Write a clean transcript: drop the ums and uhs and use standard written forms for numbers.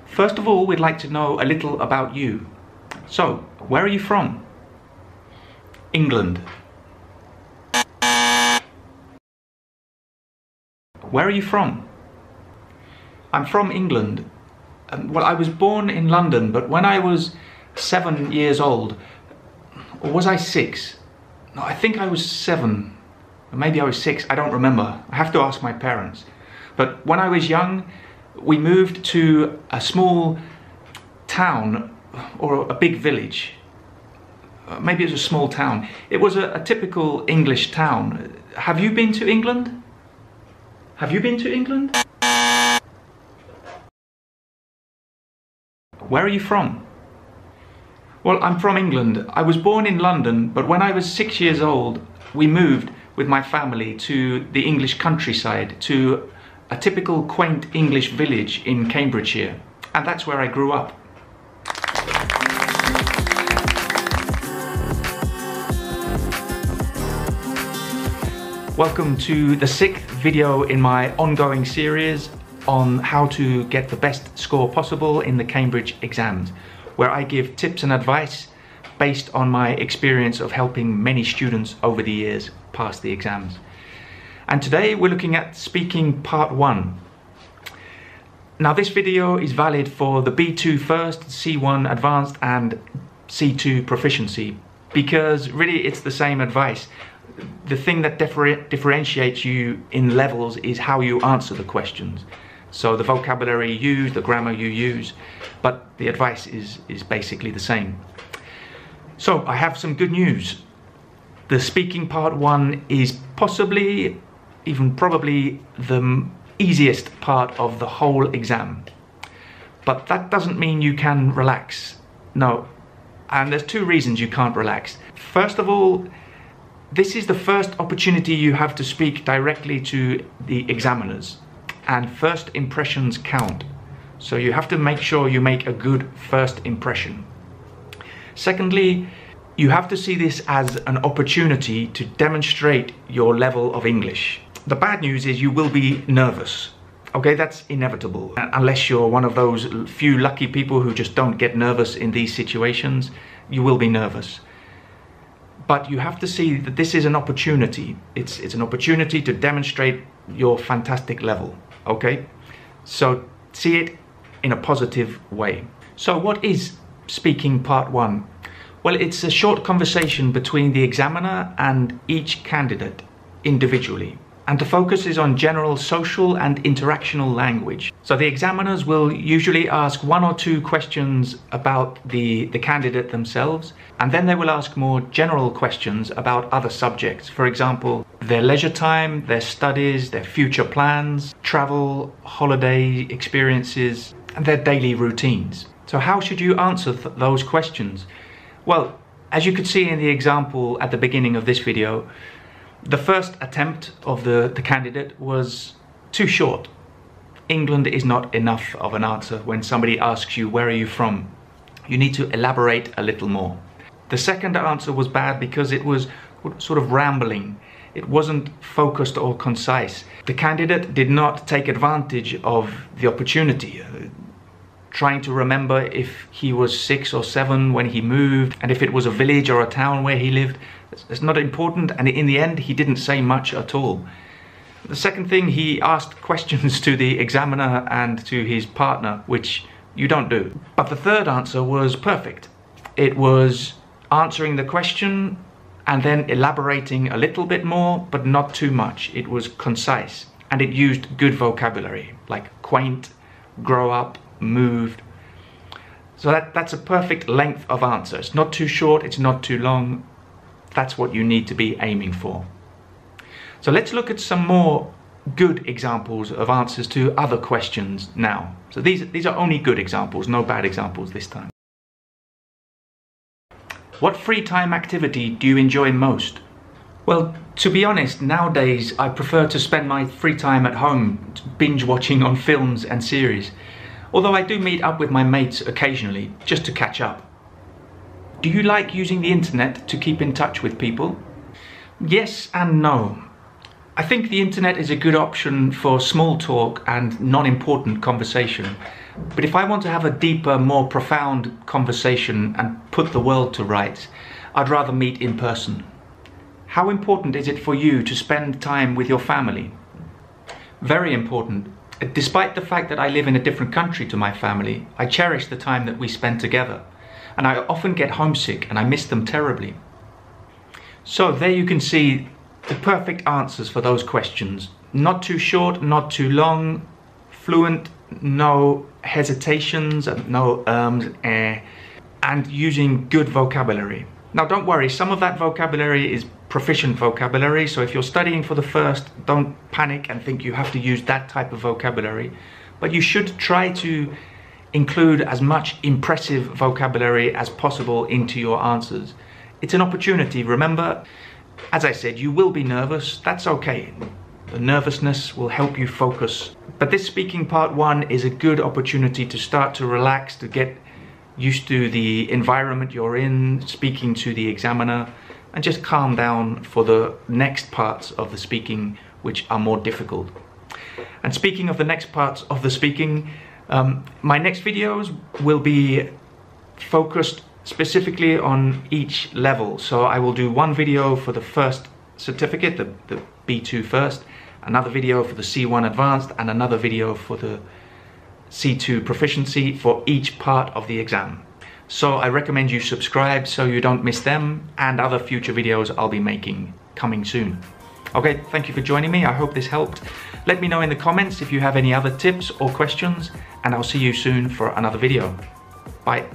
First of all, we'd like to know a little about you. So, where are you from? England. Where are you from? I'm from England. Well, I was born in London, but when I was 7 years old, or was I 6? No, I think I was 7. Or maybe I was 6, I don't remember. I have to ask my parents. But when I was young, we moved to a small town or a big village. Maybe it was a small town. It was a typical English town. Have you been to England? Have you been to England? Where are you from? Well, I'm from England. I was born in London, but when I was 6 years old, we moved with my family to the English countryside, to a typical quaint English village in Cambridgeshire. And that's where I grew up. Welcome to the 6th video in my ongoing series on how to get the best score possible in the Cambridge exams, where I give tips and advice based on my experience of helping many students over the years pass the exams. And today we're looking at speaking part 1. Now this video is valid for the B2 first, C1 advanced and C2 proficiency, because really it's the same advice. The thing that differentiates you in levels is how you answer the questions. So the vocabulary you use, the grammar you use, but the advice is basically the same. So I have some good news. The speaking part 1 is possibly, even probably, the easiest part of the whole exam. But that doesn't mean you can relax. No, and there's 2 reasons you can't relax. First of all, this is the first opportunity you have to speak directly to the examiners, and first impressions count. So you have to make sure you make a good first impression. Secondly, you have to see this as an opportunity to demonstrate your level of English. The bad news is you will be nervous. Okay, that's inevitable. Unless you're one of those few lucky people who just don't get nervous in these situations, you will be nervous. But you have to see that this is an opportunity. It's an opportunity to demonstrate your fantastic level, okay? So see it in a positive way. So what is speaking part 1? Well, it's a short conversation between the examiner and each candidate individually. And the focus is on general social and interactional language. So the examiners will usually ask 1 or 2 questions about the candidate themselves, and then they will ask more general questions about other subjects. For example, their leisure time, their studies, their future plans, travel, holiday experiences, and their daily routines. So how should you answer those questions? Well, as you could see in the example at the beginning of this video, the first attempt of the candidate was too short. England is not enough of an answer when somebody asks you, where are you from? You need to elaborate a little more. The second answer was bad because it was sort of rambling. It wasn't focused or concise. The candidate did not take advantage of the opportunity, trying to remember if he was 6 or 7 when he moved, and if it was a village or a town where he lived. It's not important, and in the end he didn't say much at all. The second thing, he asked questions to the examiner and to his partner, which you don't do. But the third answer was perfect. It was answering the question and then elaborating a little bit more, but not too much. It was concise, and it used good vocabulary, like quaint, grow up, moved. So that's a perfect length of answer. It's not too short, it's not too long. That's what you need to be aiming for. So let's look at some more good examples of answers to other questions now. So these are only good examples, no bad examples this time. What free time activity do you enjoy most? Well, to be honest, nowadays I prefer to spend my free time at home binge watching on films and series. Although I do meet up with my mates occasionally, just to catch up. Do you like using the internet to keep in touch with people? Yes and no. I think the internet is a good option for small talk and non-important conversation. But if I want to have a deeper, more profound conversation and put the world to rights, I'd rather meet in person. How important is it for you to spend time with your family? Very important. Despite the fact that I live in a different country to my family, I cherish the time that we spend together. And I often get homesick and I miss them terribly. So there you can see the perfect answers for those questions. Not too short, not too long, fluent, no hesitations, no and using good vocabulary. Now don't worry, some of that vocabulary is proficient vocabulary, so if you're studying for the first, don't panic and think you have to use that type of vocabulary. But you should try to include as much impressive vocabulary as possible into your answers. It's an opportunity, remember? As I said, you will be nervous, that's okay. The nervousness will help you focus. But this speaking part 1 is a good opportunity to start to relax, to get used to the environment you're in, speaking to the examiner, and just calm down for the next parts of the speaking, which are more difficult. And speaking of the next parts of the speaking, my next videos will be focused specifically on each level. So I will do one video for the first certificate, the B2 first, another video for the C1 Advanced, and another video for the C2 Proficiency for each part of the exam. So I recommend you subscribe so you don't miss them and other future videos I'll be making coming soon. Okay, thank you for joining me. I hope this helped. Let me know in the comments if you have any other tips or questions, and I'll see you soon for another video. Bye.